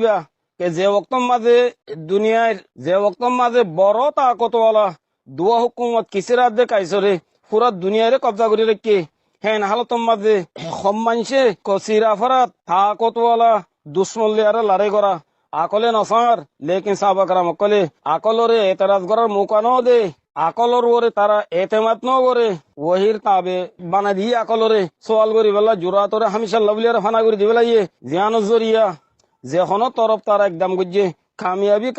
দিবা যে ওক্তম মাঝে দুনিয়ার যে ওক্তম মাঝে বড় তাকতওয়ালা দুয়া হুকুমত কিসের আদে কাইসরে পুরা দুনিয়ারে কবজা করে রেখে হেন হালতম মাঝে সম্মানসে কসিরা ফরাত তাকতওয়ালা দুশ্মল্লি আর লড়াই করা আকলে নসার লেকিন সাহাবাকরাম অকলে আকলরে এতরাজ করার মুকানো দে আকলর ওরে তারা এতেমাত ন করে ওহির তাবে বানা দিয়ে আকলরে সোয়াল করি বেলা জোড়া তোরে হামিশাল্লাহ বলিয়ার ফানা করে দিবে লাগিয়ে জিয়ান জরিয়া যেখনো তরফ তারা একদম গুজে কামিয়াবি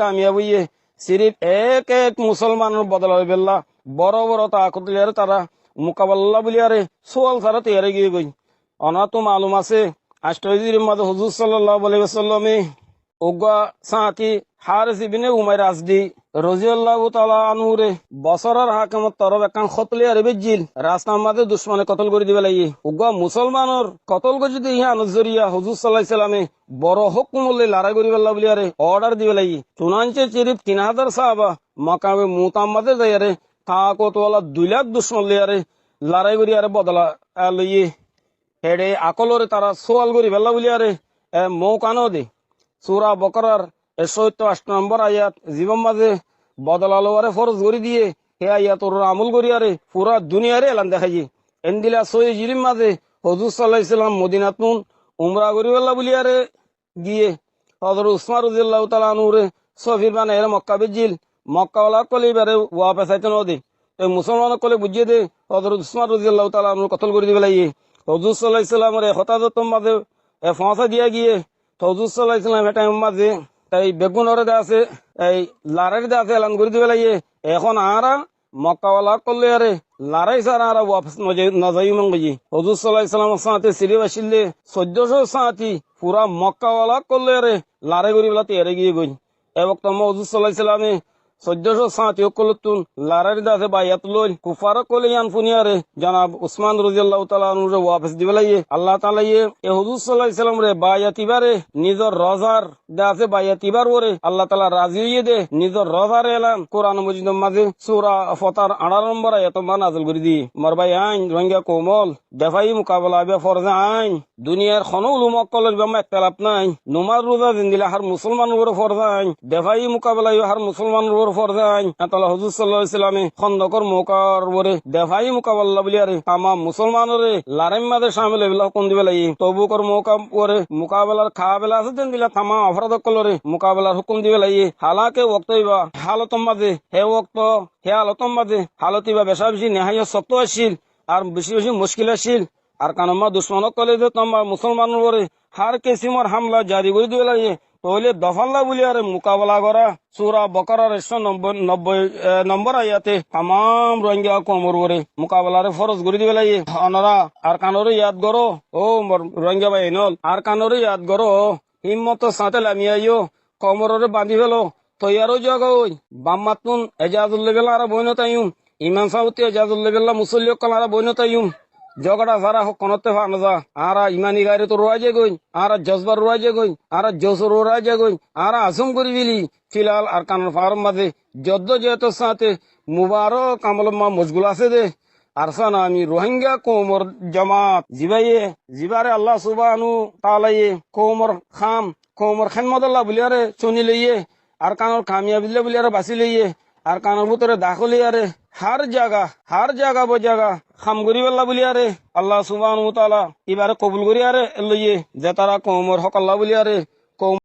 সিরিফ এক এক মুসলমানের বদল হয়ে বেল্লা বড় বড় তাকতলিয়ার তারা মোকাবেলা বলিয়ারে সোয়াল সারা তৈরি গিয়ে গই অনা তো মালুম আছে আষ্টজির মাঝে হুজুর সাল্লাল্লাহু আলাইহি ওয়াসাল্লামে উগা সাথী হারিস ইবনে উমাইর আজদি রাদিয়াল্লাহু তাআলা আনহুরে বছরের হাকিমত তরফ একখান খতলিয়ার বেজিল রাস্তার মাঝে দুশ্মনে কতল করে দিবে লাগি উগা মুসলমানের কতল করে যদি ইহা নজরিয়া হুজুর সাল্লাল্লাহু আলাইহি সাল্লামে বড় হুকুমলে লড়াই করি বেল্লা বলিয়ারে অর্ডার দিবে লাগি চুনাঞ্চে চিরিফ 3000 সাহাবা মাকামে মুতাম্মাদে যাইয়ারে তাকতওয়ালা 2 লাখ দুশ্মন লিয়ারে লড়াই করি আরে বদলা লইয়ে হেডে আকলরে তারা সোয়াল করি বেল্লা বলিয়ারে মৌকানো দে সূরা বকরার 108 নম্বর আয়াত জীবন মাঝে বদলালোয়ারে ফরজ করে দিয়ে হে আয়াতর আমল করিয়ারে পুরা দুনিয়ারে এলান দেখাইয়ে এন্দিলা সই জিরিম মাঝে হুজুর সাল্লাল্লাহু আলাইহি সাল্লাম মদিনাত নুন উমরা করিবেল্লা বলিয়ারে গিয়ে হযরত উসমান রাদিয়াল্লাহু তাআলা আনহুরে সফির বানায় মক্কা বেজিল মক্কাওয়ালা কলে বারে ওয়াপস আইতে ন দে তো মুসলমান কলে বুঝিয়ে দে হযরত উসমান রাদিয়াল্লাহু তাআলা আনহু কতল করে দিবে লাগিয়ে হুজুর সাল্লাল্লাহু আলাইহি সাল্লামের হতাদতম মাঝে ফাঁসা দিয়া গিয়ে হুজুর সাল্লাল্লাহু আলাইহি সাল্লাম এটা মাঝে এই বেগুনরে দে আছে এই লারারি দে আছে এলান করে দিবে লাগিয়ে এখন আরা মক্কাওয়ালা করলে আরে লড়াই সারা আরা ওয়াপস নজাই মঙ্গি হুজুর সাল্লাল্লাহু আলাইহি সাল্লামের সাথে সিরিফ আসিলে 1400 সাথী পুরা মক্কাওয়ালা করলে আরে লড়াই করি বেলা তৈরি গিয়ে গই এ বক্ত হুজুর সাল্লাল্লাহু আলাইহি সাল্লামে 1400 সাথী কলতুন লড়াই দে আছে বাইয়াত লই কুফার কলে ইয়ান ফুনিয়ারে জনাব উসমান রাদিয়াল্লাহু তাআলা আনহু ওয়াপস দিবে লাগিয়ে আল্লাহ তাআলা এ হুজুর সাল্লাল্লাহু আলাইহি সাল্লাম রে বাইয়াতিবারে নিজর রজার দে আছে বাইয়াতিবার ওরে আল্লাহ তাআলা রাজি হইয়ে দে নিজর রজার এলান কোরআন মজিদের মাঝে সূরা ফাতার 18 নম্বর আয়াত নাযিল করে দি মার ভাই আইন রোহিঙ্গা কোমল দেফাই মোকাবেলা বে ফরজে আইন দুনিয়ার কোনো উলুমা কলেজ বা একতলাপ নাই নমাজ রোজা জিন্দিলা হার মুসলমানের উপর ফরজে আইন দেফাই মোকাবেলা হার মুসলমানের উপর ফরজে আইন তাআলা হুজুর সাল্লাল্লাহু আলাইহি সাল্লামে খন্দকর মৌকার উপরে দেফাই মোকাবেলা বলিয়ারে তামাম মুসলমানরে লারাইম মাঝে শামিল হইলা কোন দিবে লাগি তবুকর মৌকা করে মোকাবেলার খাবেলা আছে জিন্দিলা তামাম অপরাধ কলরে মোকাবেলার হুকুম দিবে লাগি হালাকে ওয়াক্ত হইবা হালতম মাঝে হে ওয়াক্ত হে হালতম মাঝে হালতিবা বেশা বেশি নেহাইয়া শক্ত আসিল আর বেশি বেশি মুশকিল আসিল আর কানমা দুশ্মনক কলে যে তোমার মুসলমানের উপরে হার কিসিমর হামলা জারি করে দিবে লাগে তাহলে দফাল্লা বলি আরে মোকাবেলা করা সূরা বাকারার 190 নম্বর আয়াতে তামাম রোহিঙ্গা কওমের উপরে মোকাবেলারে ফরজ করে দিবে লাগে অনারা আর কানরে ইয়াদ করো ও রোহিঙ্গা ভাই নল আর কানরে ইয়াদ করো হিম্মত সাথে লামিয়াইও কমরে বাঁধি ফেলো তৈয়ারও জায়গা ওই বাম্মাতুন এজাজুল্লাহ বেলা আর বইনতাইম ইমাম সাউতি এজাজুল্লাহ বেলা মুসল্লি কলারা বইনতাইম জগড়া সারা হোক কনতে ফান যা আরা ইমানি গাড়ি তো রোয়া যে গই আরা জজবার রোয়া যে গই আরা জসর রোয়া যে গই আরা আসুম করি বিলি ফিলহাল আর কান ফার্ম মাঝে যদ্দ যেহেতু সাথে মুবারক আমল মা মশগুল আছে দে আর সানা আমি রোহিঙ্গা কোমর জামাত জিবারে আল্লাহ সুবহানাহু তাআলা কোমর খানমদাল্লাহ বলিয়ারে চুনি লইয়ে আর কানর কামিয়াবিল্লা বলিয়ারে বাঁচি লইয়ে আর কানের ভিতরে দাখলি আরে হার জায়গা বো জায়গা খাম করি বেল্লা বলি আরে আল্লাহ সুবহানাহু ওয়া তাআলা এবারে কবুল করি আরে লইয়ে যে তারা কোমর হক আল্লাহ বলি আরে